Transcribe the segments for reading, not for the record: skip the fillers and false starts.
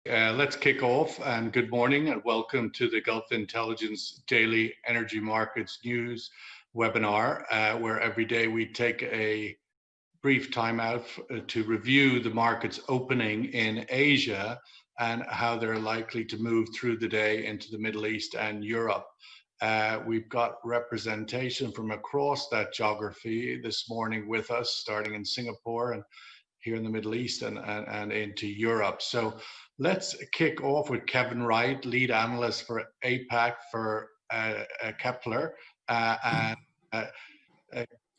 Let's kick off, and good morning and welcome to the Gulf Intelligence Daily Energy Markets News webinar, where every day we take a brief time out to review the markets opening in Asia and how they're likely to move through the day into the Middle East and Europe. We've got representation from across that geography this morning with us, starting in Singapore and here in the Middle East and into Europe. So let's kick off with Kevin Wright, lead analyst for APAC for Kpler.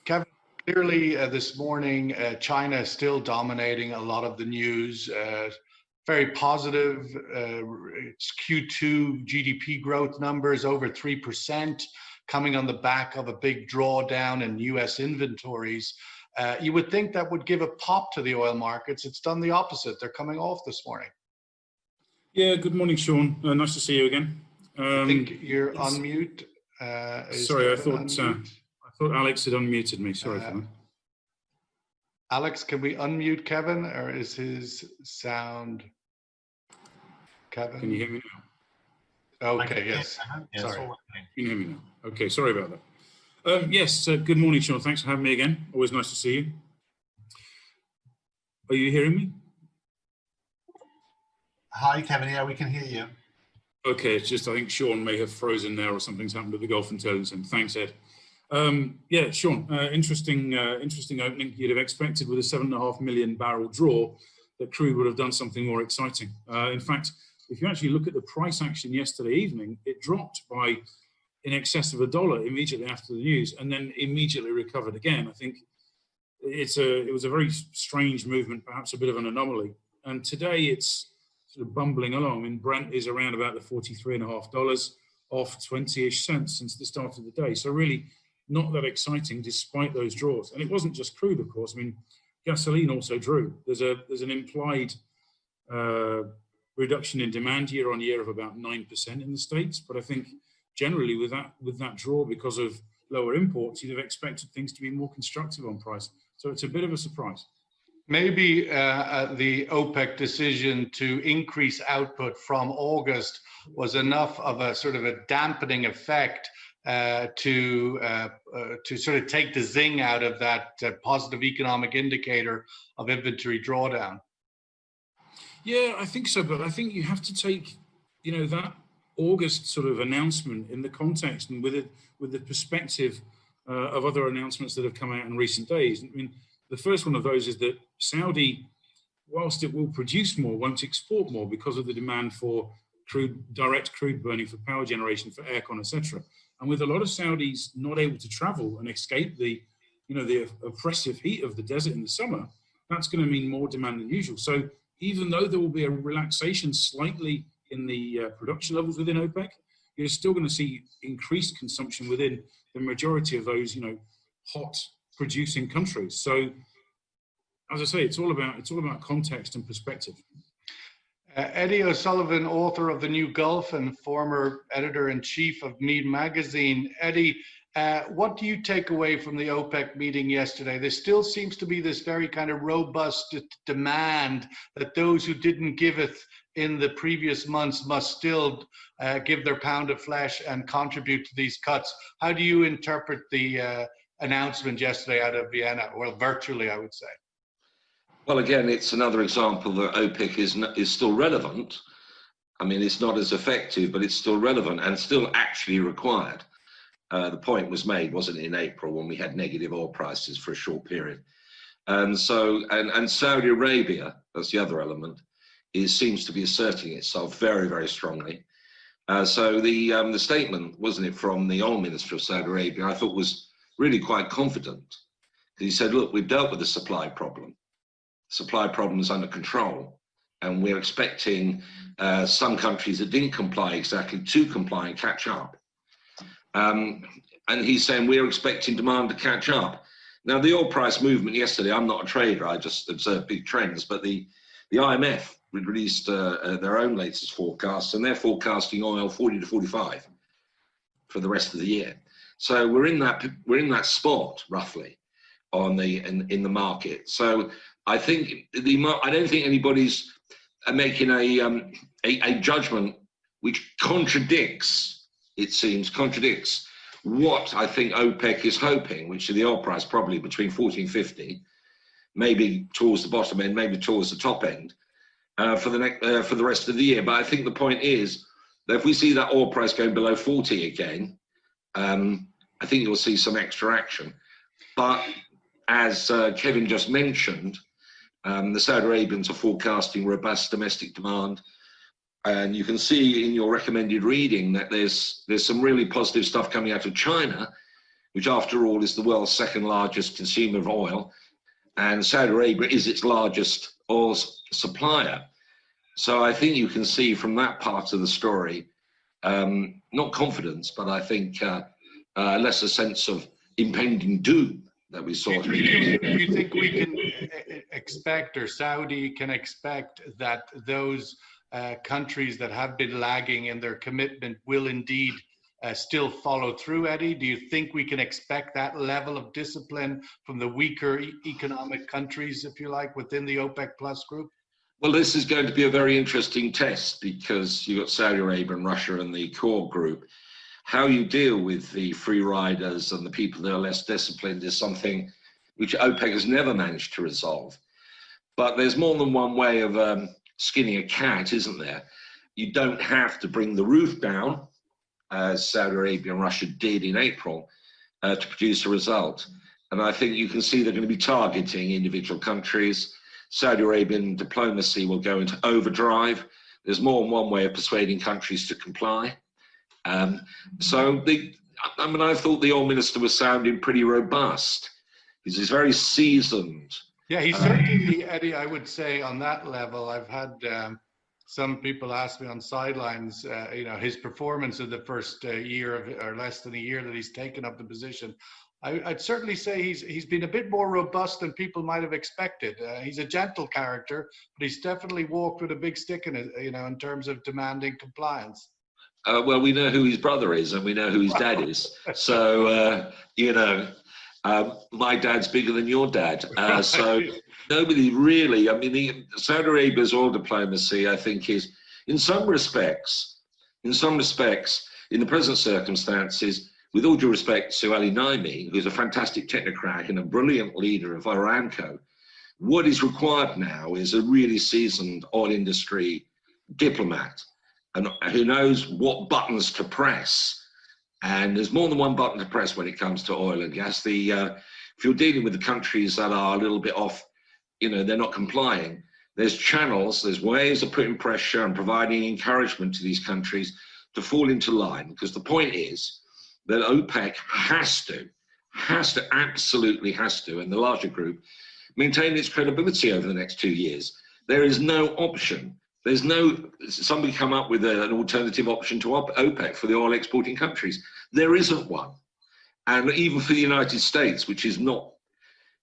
Kevin, clearly this morning, China is still dominating a lot of the news. Very positive. It's Q2 GDP growth numbers over 3%, coming on the back of a big drawdown in US inventories. You would think that would give a pop to the oil markets. It's done the opposite. They're coming off this morning. Yeah, good morning, Sean. Nice to see you again. I think you're on mute. Sorry, I thought Alex had unmuted me. Sorry for that. Alex, can we unmute Kevin, or is his sound? Kevin? Can you hear me now? Okay, yes. Sorry. Can you hear me now? Okay, sorry about that. Yes, good morning, Sean. Thanks for having me again. Always nice to see you. Are you hearing me? Hi, Kevin. Yeah, we can hear you. Okay, it's just I think Sean may have frozen there or something's happened at the Gulf Intelligence. And thanks, Ed. Yeah, Sean, interesting opening. You'd have expected with a 7.5 million barrel draw that crude would have done something more exciting. In fact, if you actually look at the price action yesterday evening, it dropped by in excess of $1 immediately after the news and then immediately recovered again. I think it was a very strange movement, perhaps a bit of an anomaly. And today it's sort of bumbling along. I mean, Brent is around about the $43.50, off 20-ish cents since the start of the day. So really not that exciting despite those draws. And it wasn't just crude, of course. I mean, gasoline also drew. There's an implied reduction in demand year on year of about 9% in the States. But I think generally with that draw, because of lower imports, you'd have expected things to be more constructive on price. So it's a bit of a surprise. Maybe the OPEC decision to increase output from August was enough of a sort of a dampening effect to sort of take the zing out of that positive economic indicator of inventory drawdown. Yeah, I think so, but I think you have to take, that August sort of announcement in the context and with the perspective of other announcements that have come out in recent days. I mean, the first one of those is that Saudi, whilst it will produce more, won't export more because of the demand for direct crude burning for power generation, for aircon, etc. And with a lot of Saudis not able to travel and escape the oppressive heat of the desert in the summer, that's going to mean more demand than usual. So even though there will be a relaxation slightly in the production levels within OPEC, you're still going to see increased consumption within the majority of those, hot producing countries. So, as I say, it's all about context and perspective. Eddie O'Sullivan, author of The New Gulf and former editor-in-chief of Mead Magazine. Eddie, what do you take away from the OPEC meeting yesterday? There still seems to be this very kind of robust demand that those who didn't give it in the previous months must still give their pound of flesh and contribute to these cuts. How do you interpret the announcement yesterday out of Vienna? Well, virtually, I would say. Well, again, it's another example that OPEC is still relevant. I mean, it's not as effective, but it's still relevant and still actually required. The point was made, wasn't it, in April when we had negative oil prices for a short period. And so, and Saudi Arabia, that's the other element, seems to be asserting itself very, very strongly. So the statement, wasn't it, from the oil minister of Saudi Arabia, I thought was really quite confident. He said, look, we've dealt with the supply problem. Supply problem is under control. And we're expecting some countries that didn't comply exactly to comply and catch up. And he's saying we're expecting demand to catch up. Now, the oil price movement yesterday, I'm not a trader, I just observe big trends, but the IMF released their own latest forecast, and they're forecasting oil 40 to 45 for the rest of the year. So we're in that spot roughly in the market. So I think I don't think anybody's making a judgment which contradicts, it seems, contradicts what I think OPEC is hoping, which is the oil price probably between 14.50, maybe towards the bottom end, maybe towards the top end, for the rest of the year. But I think the point is that if we see that oil price going below 40 again, I think you'll see some extra action. But as Kevin just mentioned, the Saudi Arabians are forecasting robust domestic demand. And you can see in your recommended reading that there's some really positive stuff coming out of China, which after all is the world's second largest consumer of oil. And Saudi Arabia is its largest oil supplier. So I think you can see from that part of the story, not confidence, but I think less a sense of impending doom that we saw. Do you think we can expect, or Saudi can expect, that those countries that have been lagging in their commitment will indeed still follow through, Eddie? Do you think we can expect that level of discipline from the weaker economic countries, if you like, within the OPEC Plus group? Well, this is going to be a very interesting test because you've got Saudi Arabia and Russia and the core group. How you deal with the free riders and the people that are less disciplined is something which OPEC has never managed to resolve. But there's more than one way of skinning a cat, isn't there? You don't have to bring the roof down, as Saudi Arabia and Russia did in April, to produce a result. And I think you can see they're going to be targeting individual countries. Saudi Arabian diplomacy will go into overdrive. There's more than one way of persuading countries to comply. I thought the oil minister was sounding pretty robust. He's very seasoned. Yeah, he's certainly, Eddie, I would say on that level. I've had some people ask me on sidelines, his performance of the first year or less than a year that he's taken up the position. I'd certainly say he's been a bit more robust than people might have expected. He's a gentle character, but he's definitely walked with a big stick in it, in terms of demanding compliance. Well, we know who his brother is and we know who his dad is. So, my dad's bigger than your dad. So nobody really, Saudi Arabia's oil diplomacy, I think, is in some respects, in the present circumstances, with all due respect to Ali Naimi, who's a fantastic technocrat and a brilliant leader of Aramco, what is required now is a really seasoned oil industry diplomat and who knows what buttons to press. And there's more than one button to press when it comes to oil and gas. If you're dealing with the countries that are a little bit off, they're not complying, there's channels, there's ways of putting pressure and providing encouragement to these countries to fall into line. Because the point is that OPEC absolutely has to, and the larger group, maintain its credibility over the next 2 years. There is no option. Somebody come up with an alternative option to OPEC for the oil exporting countries. There isn't one. And even for the United States, which is not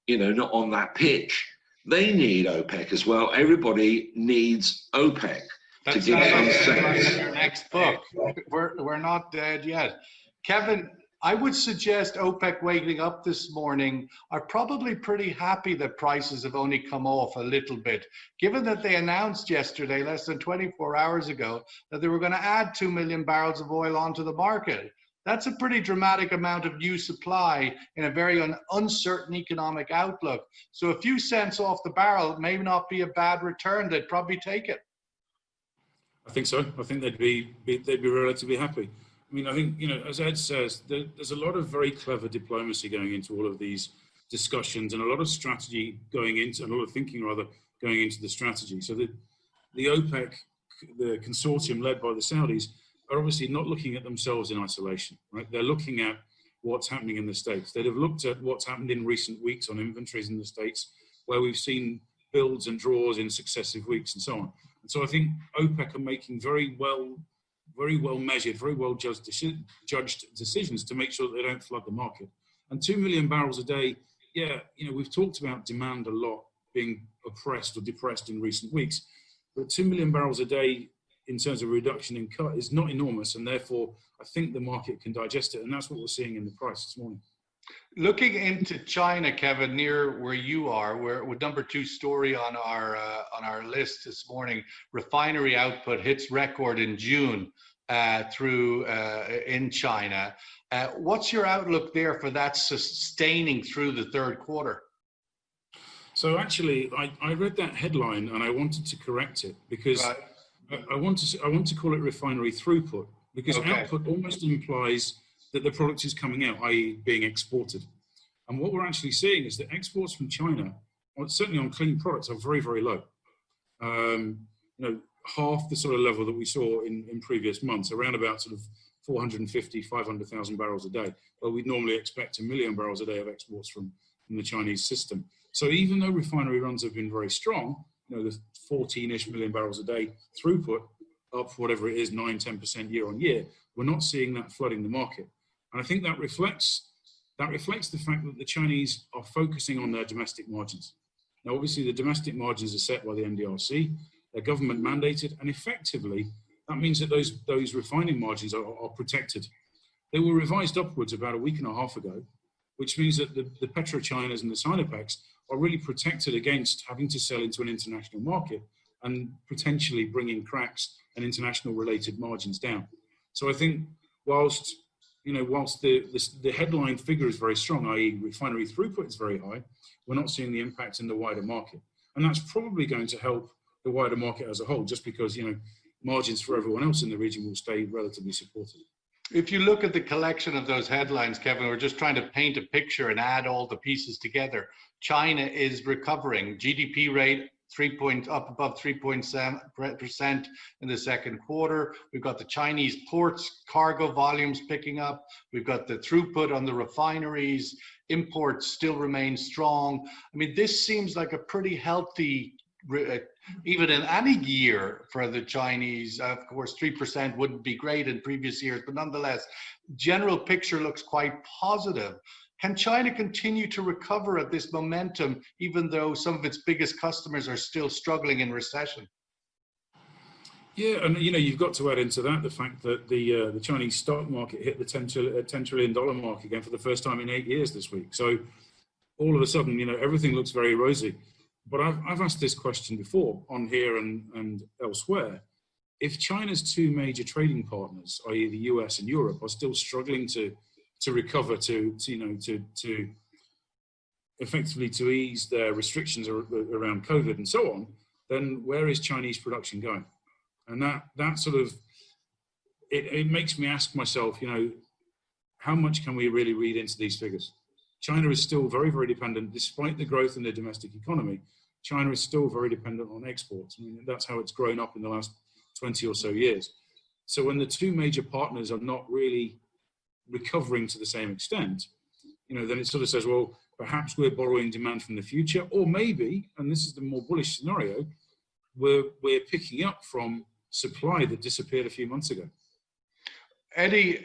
on that pitch, they need OPEC as well. Everybody needs OPEC to give some sense. Your next book. We're not dead yet. Kevin, I would suggest OPEC waking up this morning are probably pretty happy that prices have only come off a little bit, given that they announced yesterday, less than 24 hours ago, that they were going to add 2 million barrels of oil onto the market. That's a pretty dramatic amount of new supply in a very uncertain economic outlook. So a few cents off the barrel may not be a bad return. They'd probably take it. I think so. I think they'd be relatively happy. I think, as Ed says, there's a lot of very clever diplomacy going into all of these discussions and a lot of strategy a lot of thinking going into the strategy. So the OPEC, the consortium led by the Saudis, are obviously not looking at themselves in isolation, right? They're looking at what's happening in the States. They'd have looked at what's happened in recent weeks on inventories in the States, where we've seen builds and draws in successive weeks and so on. And so I think OPEC are making very well measured, very well judged decisions to make sure that they don't flood the market. And 2 million barrels a day, we've talked about demand a lot being oppressed or depressed in recent weeks, but 2 million barrels a day in terms of reduction in cut is not enormous, and therefore I think the market can digest it, and that's what we're seeing in the price this morning. Looking into China, Kevin, near where you are, we're with number 2 story on our list this morning. Refinery output hits record in June through in China. What's your outlook there for that sustaining through the third quarter? So actually, I read that headline and I wanted to correct it because Right. I want to call it refinery throughput, because Okay. output almost implies that the product is coming out, i.e. being exported. And what we're actually seeing is that exports from China, certainly on clean products, are very, very low. Half the sort of level that we saw in previous months, around about sort of 450, 500,000 barrels a day. Well, we'd normally expect 1 million barrels a day of exports from the Chinese system. So even though refinery runs have been very strong, the 14-ish million barrels a day throughput up whatever it is, 9-10% year on year, we're not seeing that flooding the market. And I think that reflects the fact that the Chinese are focusing on their domestic margins. Now, obviously, the domestic margins are set by the NDRC, they're government mandated, and effectively, that means that those refining margins are protected. They were revised upwards about a week and a half ago, which means that the PetroChinas and the Sinopec's are really protected against having to sell into an international market and potentially bringing cracks and international related margins down. So I think whilst the headline figure is very strong, i.e. refinery throughput is very high, we're not seeing the impact in the wider market. And that's probably going to help the wider market as a whole, just because, margins for everyone else in the region will stay relatively supported. If you look at the collection of those headlines, Kevin, we're just trying to paint a picture and add all the pieces together. China is recovering. GDP rate up above 3.7% in the second quarter. We've got the Chinese ports cargo volumes picking up. We've got the throughput on the refineries. Imports still remain strong. I mean, this seems like a pretty healthy, even in any year for the Chinese. Of course, 3% wouldn't be great in previous years, but nonetheless, general picture looks quite positive. Can China continue to recover at this momentum, even though some of its biggest customers are still struggling in recession? Yeah, and you've got to add into that the fact that the Chinese stock market hit the $10 trillion mark again for the first time in 8 years this week. So all of a sudden, everything looks very rosy. But I've asked this question before on here and elsewhere. If China's two major trading partners, i.e. the US and Europe, are still struggling to recover, to effectively to ease their restrictions around COVID and so on, then where is Chinese production going? And that sort of, it makes me ask myself, how much can we really read into these figures? China is still very, very dependent, despite the growth in the domestic economy. China is still very dependent on exports. I mean, that's how it's grown up in the last 20 or so years. So when the two major partners are not really recovering to the same extent, then it sort of says, well, perhaps we're borrowing demand from the future, or maybe, and this is the more bullish scenario, we're picking up from supply that disappeared a few months ago. Eddie,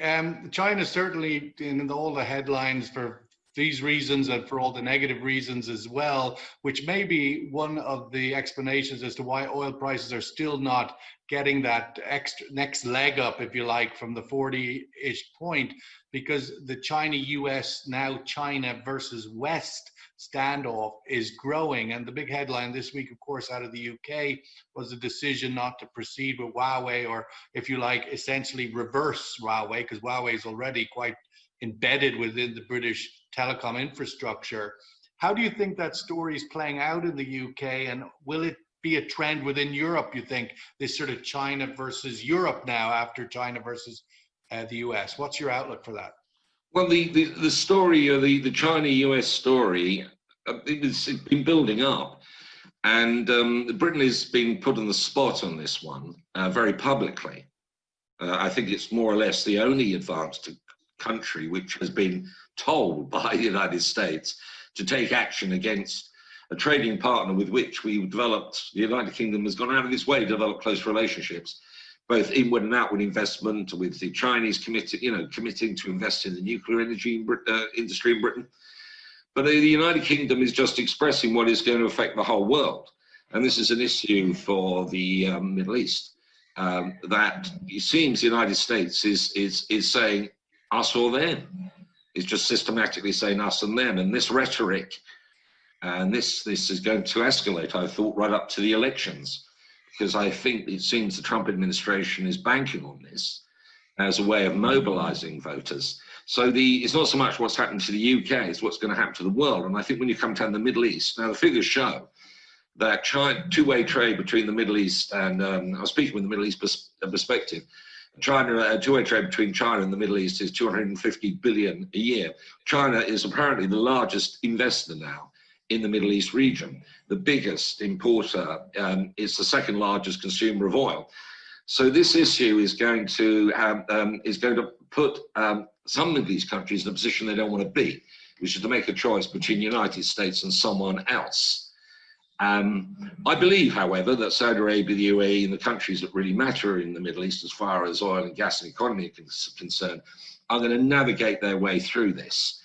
China certainly in all the headlines for these reasons and for all the negative reasons as well, which may be one of the explanations as to why oil prices are still not getting that extra next leg up, if you like, from the 40-ish point, because the China-US, now China versus West standoff is growing. And the big headline this week, of course, out of the UK was the decision not to proceed with Huawei, or if you like, essentially reverse Huawei, because Huawei is already quite embedded within the British telecom infrastructure. How do you think that story is playing out in the UK, and will it be a trend within Europe, you think, this sort of China versus Europe now after China versus the US? What's your outlook for that? Well, the story, or the China-US story, it's been building up, and Britain has been put on the spot on this one very publicly. I think it's more or less the only advanced country which has been told by the United States to take action against a trading partner with which we've developed. The United Kingdom has gone out of its way to develop close relationships, both inward and outward investment, with the Chinese committing to invest in the nuclear energy industry in Britain. But the United Kingdom is just expressing what is going to affect the whole world. And this is an issue for the Middle East, that it seems the United States is saying us or them. It's just systematically saying us and them. And this rhetoric, and this is going to escalate, I thought, right up to the elections, because I think it seems the Trump administration is banking on this as a way of mobilizing voters. So it's not so much what's happened to the UK, it's what's going to happen to the world. And I think when you come down to the Middle East, now the figures show that two-way trade between the Middle East and, I was speaking with the Middle East perspective, China, two-way trade between China and the Middle East is 250 billion a year. China is apparently the largest investor now in the Middle East region, the biggest importer, it's the second largest consumer of oil. So this issue is going to put some of these countries in a position they don't want to be, which is to make a choice between the United States and someone else. I believe, however, that Saudi Arabia, the UAE, and the countries that really matter in the Middle East as far as oil and gas and economy are concerned, are going to navigate their way through this.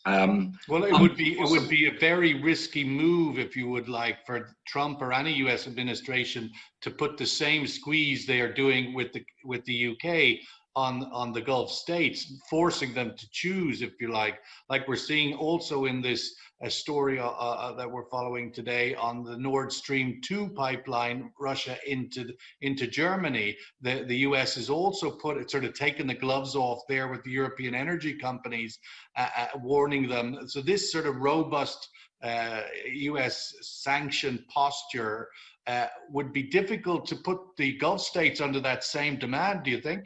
Well, it would be a very risky move, if you would like, for Trump or any U.S. administration to put the same squeeze they are doing with the UK on the Gulf states, forcing them to choose, if you like we're seeing also in this story that we're following today on the Nord Stream 2 pipeline, Russia into Germany. The US has also taken the gloves off there with the European energy companies, warning them. So this sort of robust US sanction posture would be difficult to put the Gulf states under that same demand, do you think?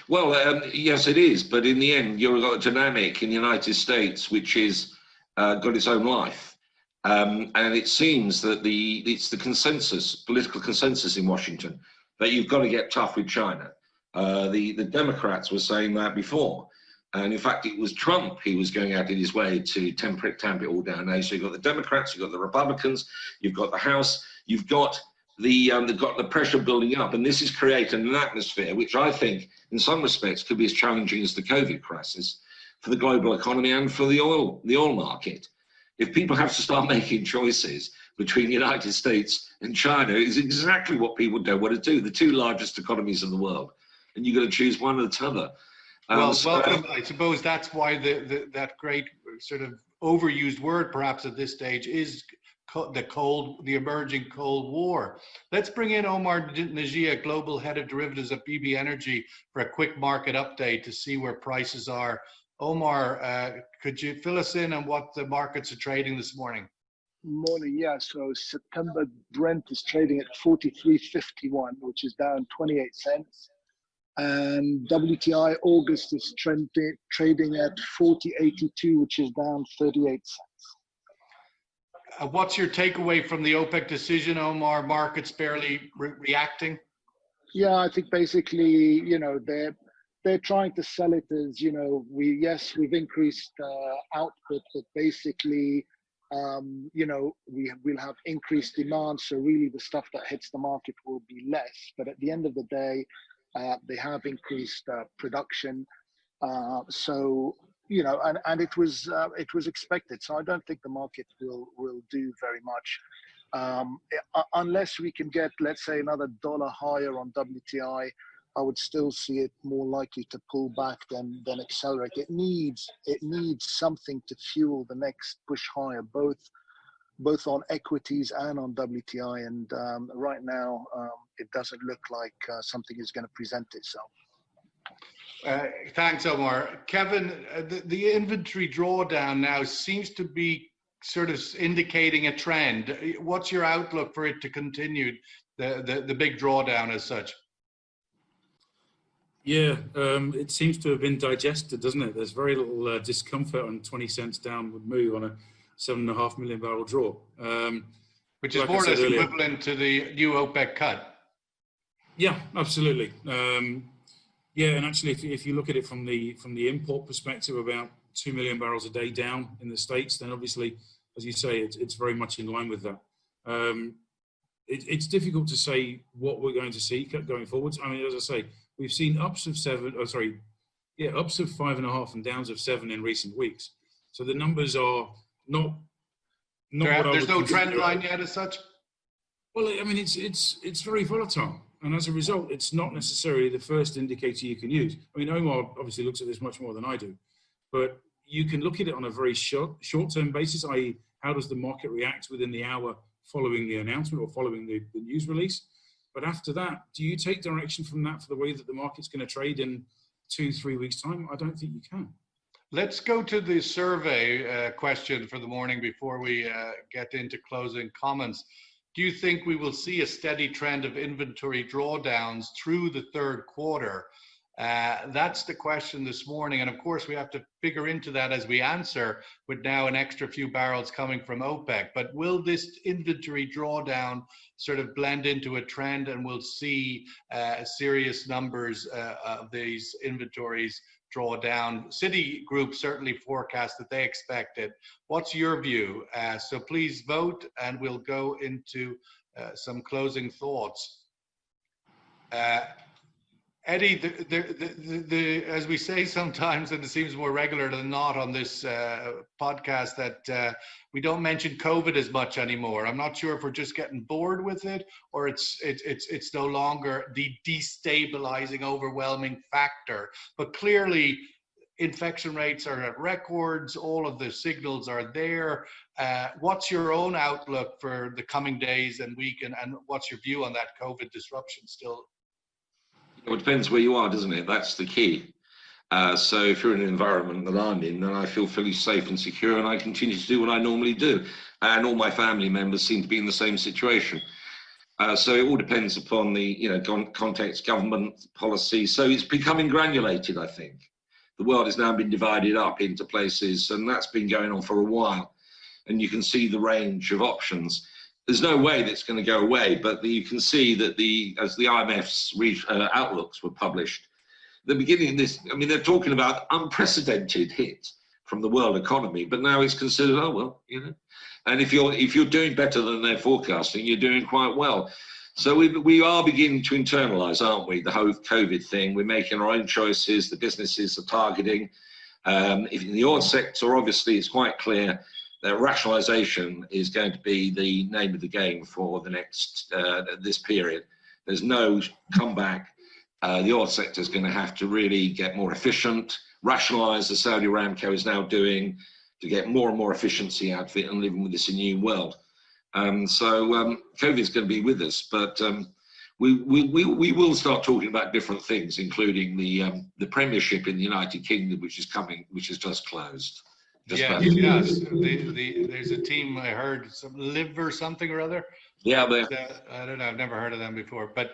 Well, yes, it is. But in the end, you've got a dynamic in the United States, which is got its own life. And it seems that it's the consensus, political consensus in Washington, that you've got to get tough with China. The Democrats were saying that before. And in fact, it was Trump who was going out of his way to tamp it all down. Now, so you've got the Democrats, you've got the Republicans, you've got the House, you've got they've got the pressure building up, and this is creating an atmosphere which I think in some respects could be as challenging as the COVID crisis for the global economy and for the oil market. If people have to start making choices between the United States and China, it's exactly what people don't want to do, the two largest economies in the world, and you've got to choose one or the other. Welcome. I suppose that's why that great sort of overused word perhaps at this stage is the emerging Cold War. Let's bring in Omar Najia, Global Head of Derivatives at BB Energy, for a quick market update to see where prices are. Omar, could you fill us in on what the markets are trading this morning? Morning, yeah. So September Brent is trading at 43.51, which is down 28 cents. And WTI August is trading at 40.82, which is down 38 cents. What's your takeaway from the OPEC decision, Omar? Markets barely reacting? Yeah, I think basically, they're trying to sell it as, we've increased output, but basically, we'll have increased demand. So really the stuff that hits the market will be less. But at the end of the day, they have increased production. And it was expected. So I don't think the market will do very much unless we can get, let's say, another $1 higher on WTI. I would still see it more likely to pull back than accelerate. It needs something to fuel the next push higher, both on equities and on WTI. And right now, it doesn't look like something is going to present itself. Thanks, Omar. Kevin, the inventory drawdown now seems to be sort of indicating a trend. What's your outlook for it to continue, the big drawdown as such? Yeah, it seems to have been digested, doesn't it? There's very little discomfort on 20 cents downward move on a 7.5 million barrel draw. Which is like more or less equivalent to the new OPEC cut. Yeah, absolutely. Yeah, and actually, if you look at it from the import perspective, about 2 million barrels a day down in the States, then obviously, as you say, it's very much in line with that. It's difficult to say what we're going to see going forwards. I mean, as I say, we've seen ups of 5.5 and downs of 7 in recent weeks. So the numbers are not there's no trend line yet as such? Well, I mean, it's very volatile. And as a result, it's not necessarily the first indicator you can use. I mean, Omar obviously looks at this much more than I do. But, you can look at it on a very short-term basis, i.e. how does the market react within the hour following the announcement or following the news release. But after that, do you take direction from that for the way that the market's going to trade in 2-3 weeks' time? I don't think you can. Let's go to the survey question for the morning before we get into closing comments. Do you think we will see a steady trend of inventory drawdowns through the third quarter? That's the question this morning. And of course, we have to figure into that as we answer with now an extra few barrels coming from OPEC. But will this inventory drawdown sort of blend into a trend and we'll see serious numbers of these inventories draw down? Citigroup certainly forecast that they expect it. What's your view? So please vote and we'll go into some closing thoughts. Eddie, as we say sometimes, and it seems more regular than not on this podcast, that we don't mention COVID as much anymore. I'm not sure if we're just getting bored with it or it's no longer the destabilizing, overwhelming factor. But clearly, infection rates are at records. All of the signals are there. What's your own outlook for the coming days and week, and what's your view on that COVID disruption still? It depends where you are, doesn't it? That's the key. So if you're in an environment that I'm in, then I feel fairly safe and secure, and I continue to do what I normally do. And all my family members seem to be in the same situation. So it all depends upon the context, government policy. So it's becoming granulated, I think. The world has now been divided up into places, and that's been going on for a while. And you can see the range of options. There's no way that's going to go away, but you can see that as the IMF's outlooks were published, the beginning of this, I mean, they're talking about unprecedented hit from the world economy, but now it's considered, oh, well, and if you're doing better than they're forecasting, you're doing quite well. So we are beginning to internalize, aren't we, the whole COVID thing. We're making our own choices. The businesses are targeting. If in the oil sector, obviously, it's quite clear that rationalization is going to be the name of the game for the next this period. There's no comeback. The oil sector is going to have to really get more efficient, rationalize as Saudi Aramco is now doing, to get more and more efficiency out of it and living with this new world. So COVID is going to be with us, but we will start talking about different things, including the Premiership in the United Kingdom, which is coming, which has just closed. Yes. There's a team, I heard, some Live or something or other. Yeah, I don't know. I've never heard of them before. But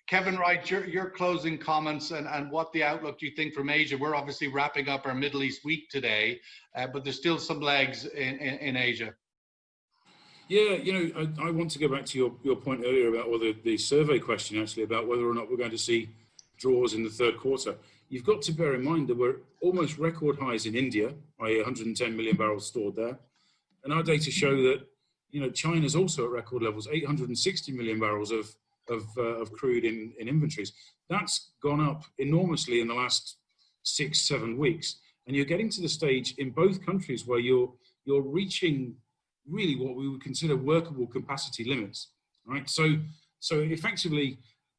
Kevin, Wright, your closing comments and what the outlook do you think from Asia? We're obviously wrapping up our Middle East week today, but there's still some legs in Asia. Yeah, I want to go back to your point earlier about, or the survey question actually, about whether or not we're going to see draws in the third quarter. You've got to bear in mind that we're almost record highs in India, i.e. 110 million barrels stored there. And our data show that, China's also at record levels, 860 million barrels of crude in inventories. That's gone up enormously in the last 6-7 weeks. And you're getting to the stage in both countries where you're reaching really what we would consider workable capacity limits, right? So effectively,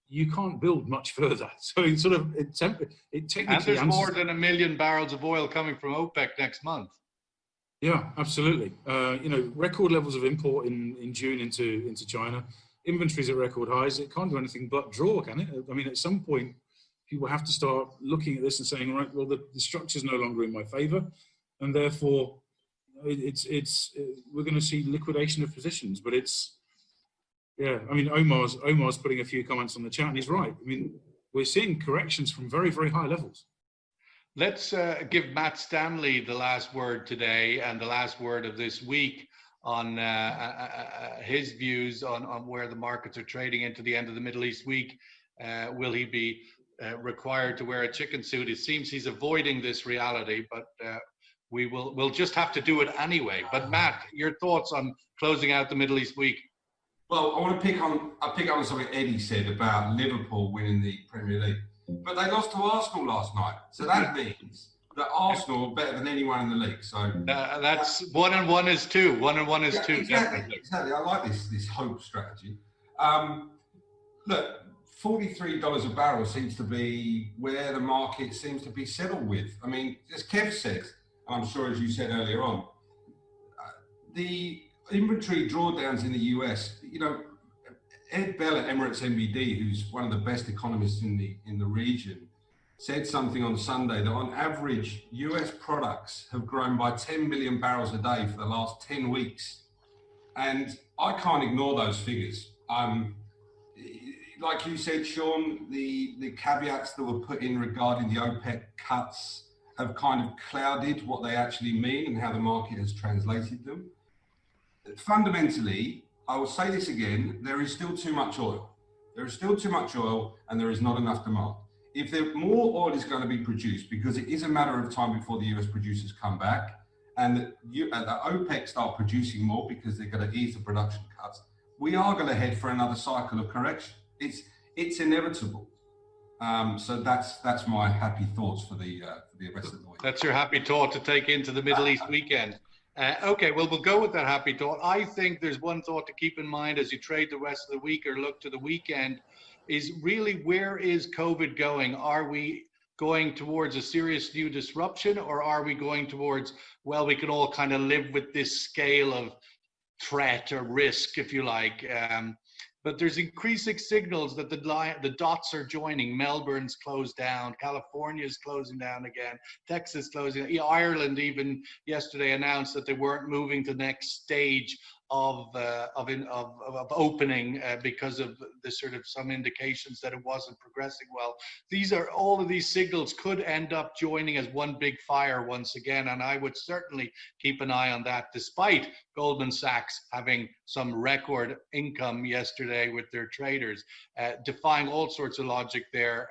you can't build much further. So it technically. And there's more than 1 million barrels of oil coming from OPEC next month. Yeah, absolutely. Record levels of import in June into China. Inventories at record highs. It can't do anything but draw, can it? I mean, at some point, people have to start looking at this and saying, right, well, the structure's no longer in my favor, and therefore, we're going to see liquidation of positions. But Omar's putting a few comments on the chat, and he's right. I mean, we're seeing corrections from very, very high levels. Let's give Matt Stanley the last word today and the last word of this week on his views on where the markets are trading into the end of the Middle East week. Will he be required to wear a chicken suit? It seems he's avoiding this reality, but we'll just have to do it anyway. But Matt, your thoughts on closing out the Middle East week? Well, I want to pick up on something Eddie said about Liverpool winning the Premier League, but they lost to Arsenal last night, so that means that Arsenal are better than anyone in the league. So that's 1 and 1 is 2. 1 and 1 is 2. Exactly. I like this hope strategy. Look, $43 a barrel seems to be where the market seems to be settled with. I mean, as Kev said, and I'm sure as you said earlier on, the inventory drawdowns in the US, you know, Ed Bell at Emirates MBD, who's one of the best economists in the region, said something on Sunday that on average, US products have grown by 10 million barrels a day for the last 10 weeks. And I can't ignore those figures. Like you said, Sean, the caveats that were put in regarding the OPEC cuts have kind of clouded what they actually mean and how the market has translated them. Fundamentally, I will say this again, there is still too much oil. There is still too much oil and there is not enough demand. If more oil is going to be produced, because it is a matter of time before the US producers come back and the OPEC start producing more because they're going to ease the production cuts, we are going to head for another cycle of correction. It's inevitable. So that's my happy thoughts for the rest of the week. That's your happy thought to take into the Middle East weekend. Okay, well, we'll go with that happy thought. I think there's one thought to keep in mind as you trade the rest of the week or look to the weekend is really, where is COVID going? Are we going towards a serious new disruption, or are we going towards, well, we can all kind of live with this scale of threat or risk, if you like. But there's increasing signals that the dots are joining. Melbourne's closed down, California's closing down again, Texas closing down. Ireland even yesterday announced that they weren't moving to the next stage of opening because of the sort of some indications that it wasn't progressing well. All of these signals could end up joining as one big fire once again, and I would certainly keep an eye on that, despite Goldman Sachs having some record income yesterday with their traders, defying all sorts of logic there.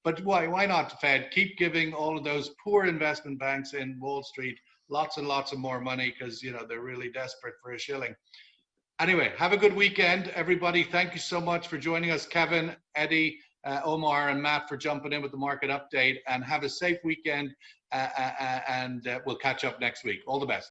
But why not, the Fed? Keep giving all of those poor investment banks in Wall Street lots and lots of more money, because they're really desperate for a shilling. Anyway, have a good weekend, everybody. Thank you so much for joining us, Kevin, Eddie, Omar, and Matt, for jumping in with the market update. And have a safe weekend, and we'll catch up next week. All the best.